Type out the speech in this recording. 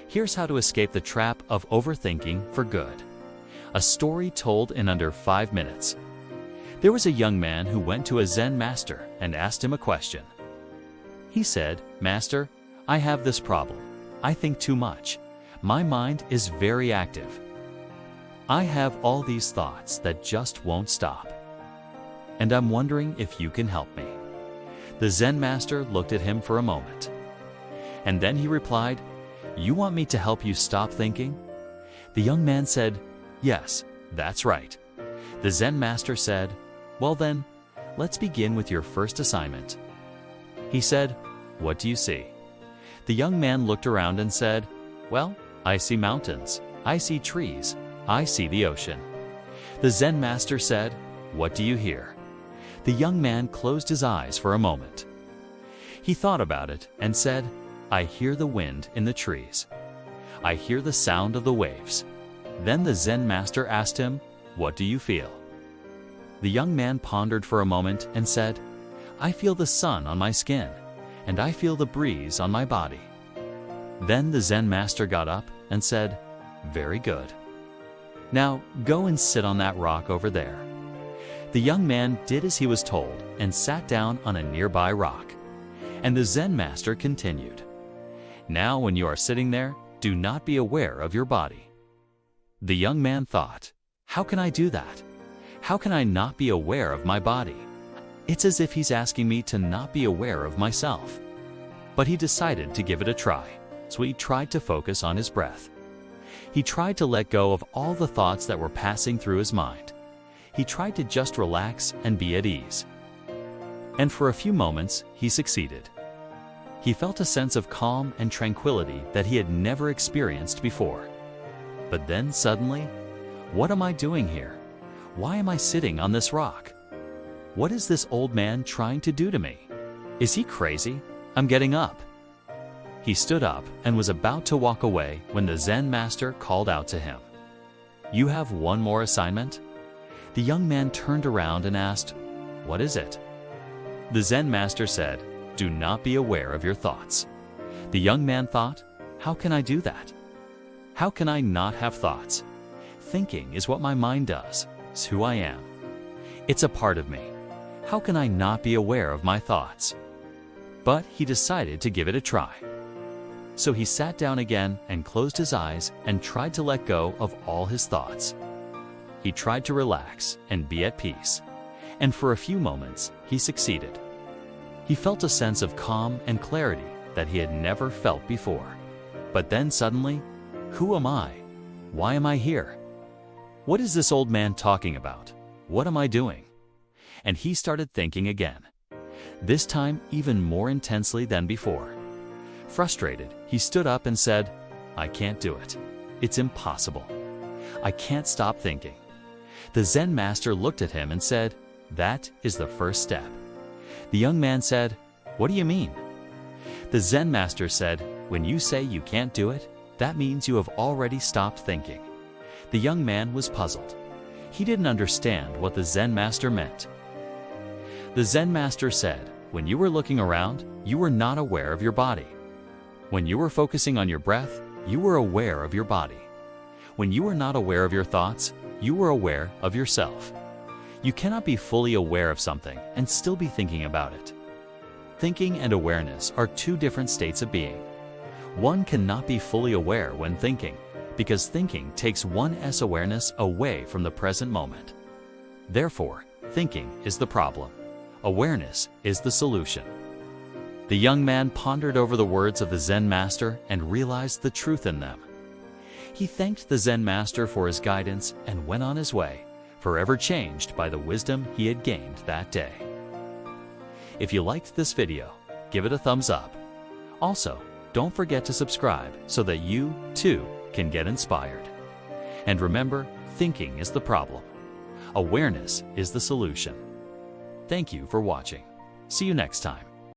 Here's how to escape the trap of overthinking for good. A story told in under 5 minutes. There was a young man who went to a Zen master and asked him a question. He said, "Master, I have this problem. I think too much. My mind is very active. I have all these thoughts that just won't stop. And I'm wondering if you can help me." The Zen master looked at him for a moment. And then he replied, "You want me to help you stop thinking?" The young man said, "Yes, that's right." The Zen master said, "Well then, let's begin with your first assignment." He said, "What do you see?" The young man looked around and said, "Well, I see mountains, I see trees, I see the ocean." The Zen master said, "What do you hear?" The young man closed his eyes for a moment. He thought about it and said, "I hear the wind in the trees. I hear the sound of the waves." Then the Zen master asked him, "What do you feel?" The young man pondered for a moment and said, "I feel the sun on my skin, and I feel the breeze on my body." Then the Zen master got up and said, "Very good. Now go and sit on that rock over there." The young man did as he was told and sat down on a nearby rock. And the Zen master continued, "Now when you are sitting there, do not be aware of your body." The young man thought, "How can I do that? How can I not be aware of my body? It's as if he's asking me to not be aware of myself." But he decided to give it a try, so he tried to focus on his breath. He tried to let go of all the thoughts that were passing through his mind. He tried to just relax and be at ease. And for a few moments, he succeeded. He felt a sense of calm and tranquility that he had never experienced before. But then suddenly, "What am I doing here? Why am I sitting on this rock? What is this old man trying to do to me? Is he crazy? I'm getting up." He stood up and was about to walk away when the Zen master called out to him, "You have one more assignment?" The young man turned around and asked, "What is it?" The Zen master said, "Do not be aware of your thoughts." The young man thought, "How can I do that? How can I not have thoughts? Thinking is what my mind does. It's who I am. It's a part of me. How can I not be aware of my thoughts?" But he decided to give it a try. So he sat down again and closed his eyes and tried to let go of all his thoughts. He tried to relax and be at peace. And for a few moments, he succeeded. He felt a sense of calm and clarity that he had never felt before. But then suddenly, who am I? Why am I here? What is this old man talking about? What am I doing? And he started thinking again, this time even more intensely than before. Frustrated, he stood up and said, "I can't do it. It's impossible. I can't stop thinking." The Zen master looked at him and said, "That is the first step." The young man said, "What do you mean?" The Zen master said, "When you say you can't do it, that means you have already stopped thinking." The young man was puzzled. He didn't understand what the Zen master meant. The Zen master said, "When you were looking around, you were not aware of your body. When you were focusing on your breath, you were aware of your body. When you were not aware of your thoughts, you were aware of yourself. You cannot be fully aware of something and still be thinking about it. Thinking and awareness are two different states of being. One cannot be fully aware when thinking, because thinking takes one's awareness away from the present moment. Therefore, thinking is the problem. Awareness is the solution." The young man pondered over the words of the Zen master and realized the truth in them. He thanked the Zen master for his guidance and went on his way, forever changed by the wisdom he had gained that day. If you liked this video, give it a thumbs up. Also, don't forget to subscribe so that you, too, can get inspired. And remember, thinking is the problem. Awareness is the solution. Thank you for watching. See you next time.